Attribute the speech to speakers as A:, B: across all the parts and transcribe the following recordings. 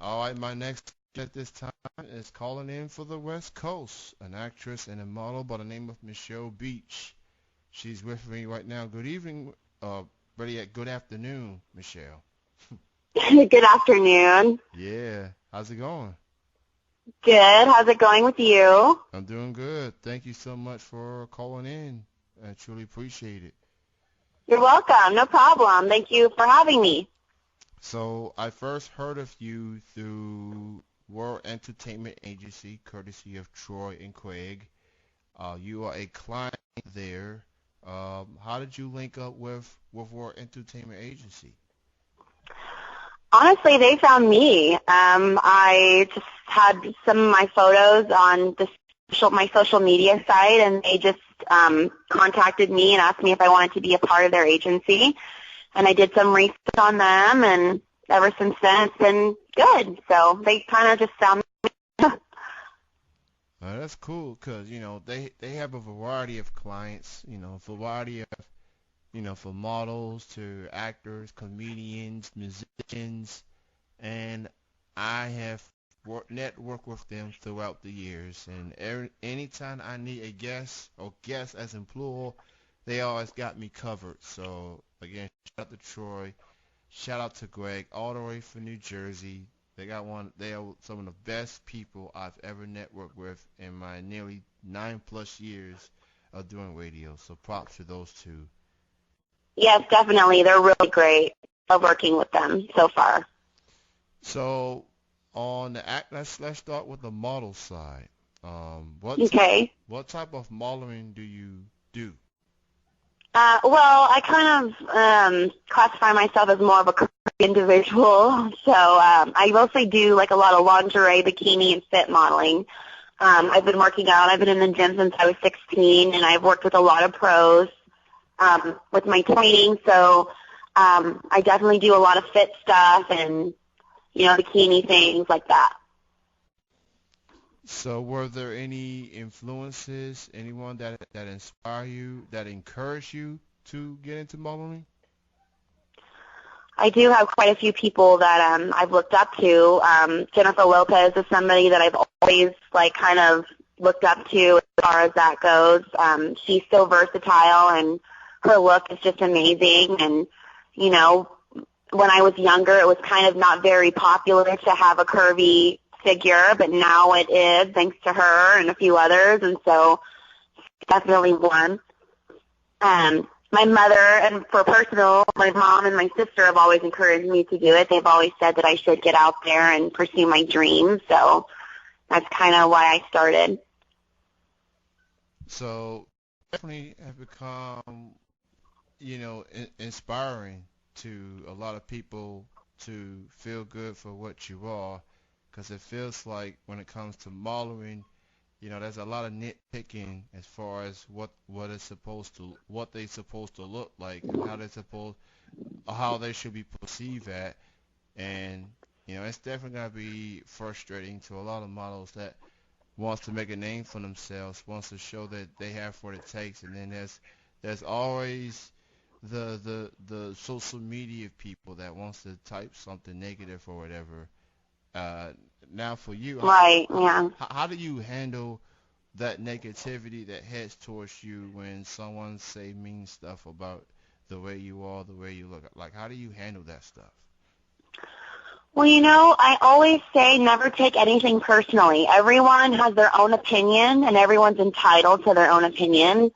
A: All right, my next guest at this time is calling in for the West Coast, an actress and a model by the name of Michelle Beach. She's with me right now. Good evening, ready yet good afternoon, Michelle.
B: Good afternoon.
A: Yeah, how's it going?
B: Good. How's it going with you?
A: I'm doing good. Thank you so much for calling in. I truly appreciate it.
B: You're welcome. No problem. Thank you for having me.
A: So I first heard of you through World Entertainment Agency, courtesy of Troy and Craig. You are a client there. How did you link up with World Entertainment Agency?
B: Honestly, they found me. I just had some of my photos on my social media site, and they just contacted me and asked me if I wanted to be a part of their agency. And I did some research on them, and ever since then it's been good. So they kind of just found me.
A: That's cool because they have a variety of clients. Variety of for models to actors, comedians, musicians, and I have networked with them throughout the years. And anytime I need a guest or guest as in plural, they always got me covered. So again, shout out to Troy, shout out to Greg, all the way from New Jersey. They are some of the best people I've ever networked with in my nearly 9+ years of doing radio. So props to those two.
B: Yes, definitely. They're really great. Love working with them so far.
A: So on the act, let's start with the model side.
B: Okay.
A: What type of modeling do you do?
B: Well, I kind of classify myself as more of a curvy individual, so I mostly do like a lot of lingerie, bikini, and fit modeling. I've been working out. I've been in the gym since I was 16, and I've worked with a lot of pros with my training. So I definitely do a lot of fit stuff and bikini things like that.
A: So were there any influences, anyone that inspire you, that encourage you to get into modeling?
B: I do have quite a few people that I've looked up to. Jennifer Lopez is somebody that I've always kind of looked up to as far as that goes. She's so versatile, and her look is just amazing. And when I was younger, it was kind of not very popular to have a curvy figure, but now it is thanks to her and a few others, and so definitely one. My mother, and for personal, my mom and my sister have always encouraged me to do it. They've always said that I should get out there and pursue my dreams, so that's kind of why I started.
A: So definitely have become, inspiring to a lot of people to feel good for what you are, because it feels like when it comes to modeling, there's a lot of nitpicking as far as what they supposed to look like and how they should be perceived at, and it's definitely gonna be frustrating to a lot of models that wants to make a name for themselves, wants to show that they have what it takes, and then there's always the social media people that wants to type something negative or whatever. Uh, Now for you,
B: Right, yeah.
A: how do you handle that negativity that heads towards you when someone say mean stuff about the way you are, the way you look? Like, how do you handle that stuff?
B: Well, I always say never take anything personally. Everyone has their own opinion, and everyone's entitled to their own opinion.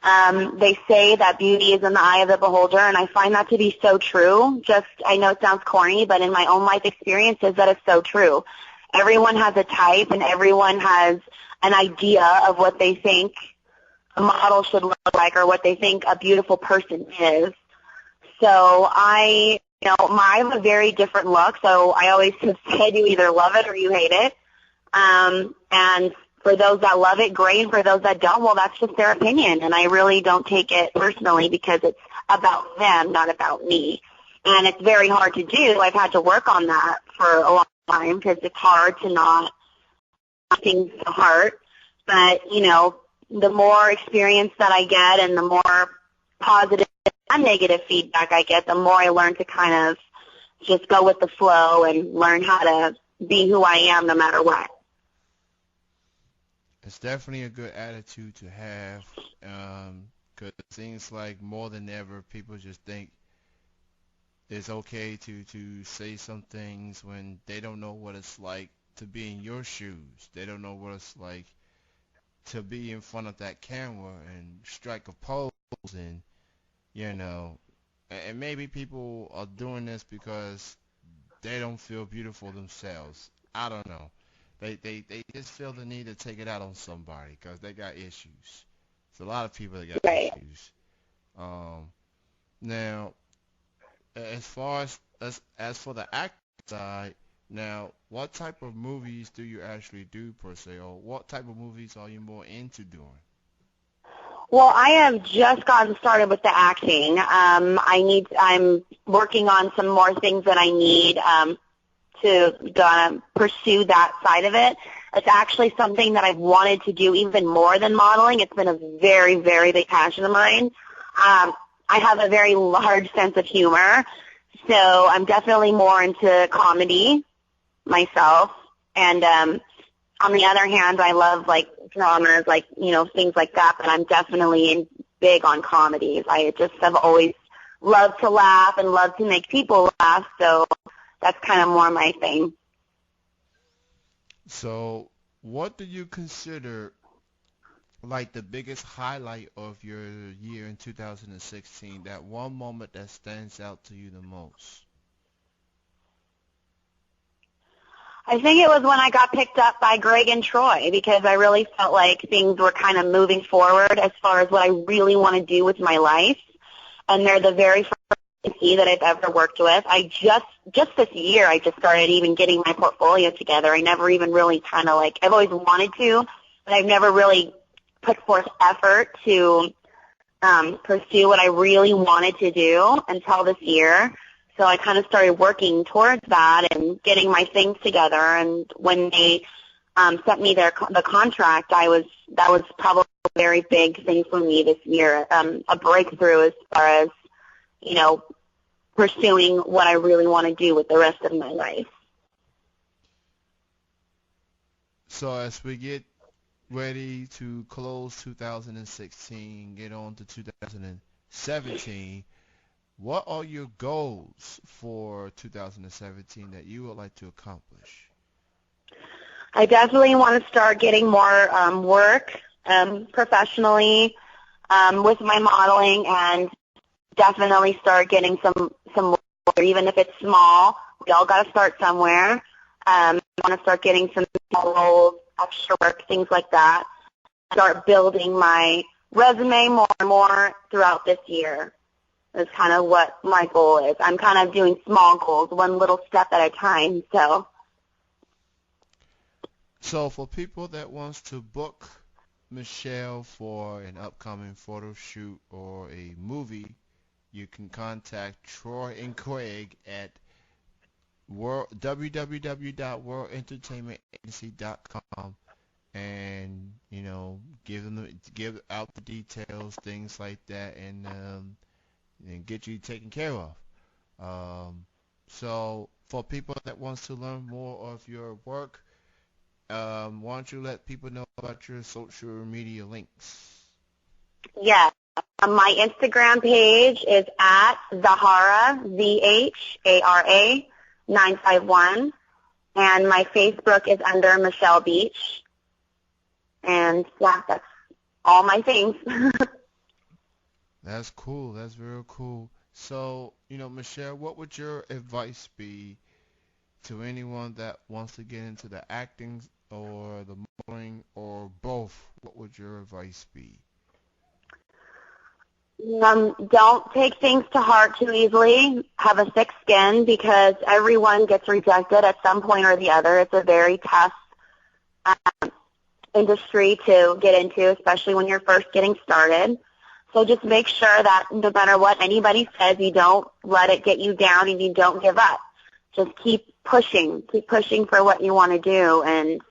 B: They say that beauty is in the eye of the beholder, and I find that to be so true. I know it sounds corny, but in my own life experiences, that is so true. Everyone has a type, and everyone has an idea of what they think a model should look like or what they think a beautiful person is. So I have a very different look, so I always just say you either love it or you hate it. And for those that love it, great, and for those that don't, well, that's just their opinion, and I really don't take it personally because it's about them, not about me. And it's very hard to do. I've had to work on that for a long time because it's hard to not take things to heart. But, the more experience that I get and the more positive and negative feedback I get, the more I learn to kind of just go with the flow and learn how to be who I am no matter what.
A: It's definitely a good attitude to have, because it seems like more than ever people just think it's okay to say some things when they don't know what it's like to be in your shoes. They don't know what it's like to be in front of that camera and strike a pose, and you know, and maybe people are doing this because they don't feel beautiful themselves. I don't know. They just feel the need to take it out on somebody because they got issues. It's a lot of people that got
B: Right.
A: issues. Um, Now, as far as for the acting side, now, what type of movies do you actually do per se, or what type of movies are you more into doing?
B: Well, I have just gotten started with the acting. I'm working on some more things that I need to pursue that side of it. It's actually something that I've wanted to do even more than modeling. It's been a very, very big passion of mine. I have a very large sense of humor, so I'm definitely more into comedy myself. And on the other hand, I love like dramas, like things like that. But I'm definitely big on comedies. I just have always loved to laugh and loved to make people laugh. So that's kind of more my thing.
A: So, what do you consider like the biggest highlight of your year in 2016? That one moment that stands out to you the most?
B: I think it was when I got picked up by Greg and Troy because I really felt like things were kind of moving forward as far as what I really want to do with my life. And they're the very first agency that I've ever worked with. I just this year, I just started even getting my portfolio together. I never even really kind of like, I've always wanted to, but I've never really put forth effort to pursue what I really wanted to do until this year. So I kind of started working towards that and getting my things together. And when they sent me the contract, that was probably a very big thing for me this year, a breakthrough as far as pursuing what I really want to do with the rest of my life.
A: So as we get ready to close 2016, get on to 2017, what are your goals for 2017 that you would like to accomplish?
B: I definitely want to start getting more work professionally with my modeling, and definitely start getting some work, even if it's small. We all got to start somewhere. I want to start getting some small roles, extra work, things like that. Start building my resume more and more throughout this year. Is kind of what my goal is. I'm kind of doing small goals, one little step at a time.
A: So for people that wants to book Michelle for an upcoming photo shoot or a movie, you can contact Troy and Craig at www.worldentertainmentagency.com, and give out the details, things like that, and get you taken care of. So for people that wants to learn more of your work, why don't you let people know about your social media links?
B: Yeah. My Instagram page is at Zahara, Zhara 951, and my Facebook is under Michelle Beach. And yeah, that's all my things.
A: That's cool. That's real cool. So, Michelle, what would your advice be to anyone that wants to get into the acting or the modeling or both? What would your advice be?
B: Don't take things to heart too easily. Have a thick skin because everyone gets rejected at some point or the other. It's a very tough industry to get into, especially when you're first getting started. So just make sure that no matter what anybody says, you don't let it get you down and you don't give up. Just keep pushing for what you want to do, and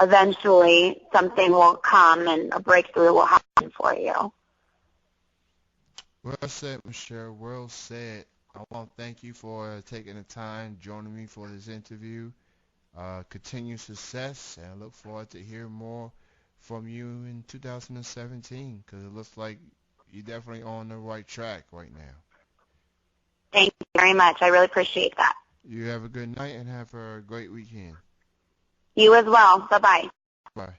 B: eventually something will come and a breakthrough will happen for you.
A: Well said, Michelle. Well said. I want to thank you for taking the time joining me for this interview. continued success, and I look forward to hearing more from you in 2017 because it looks like you're definitely on the right track right now.
B: Thank you very much. I really appreciate that.
A: You have a good night and have a great weekend.
B: You as well. Bye-bye.
A: Bye.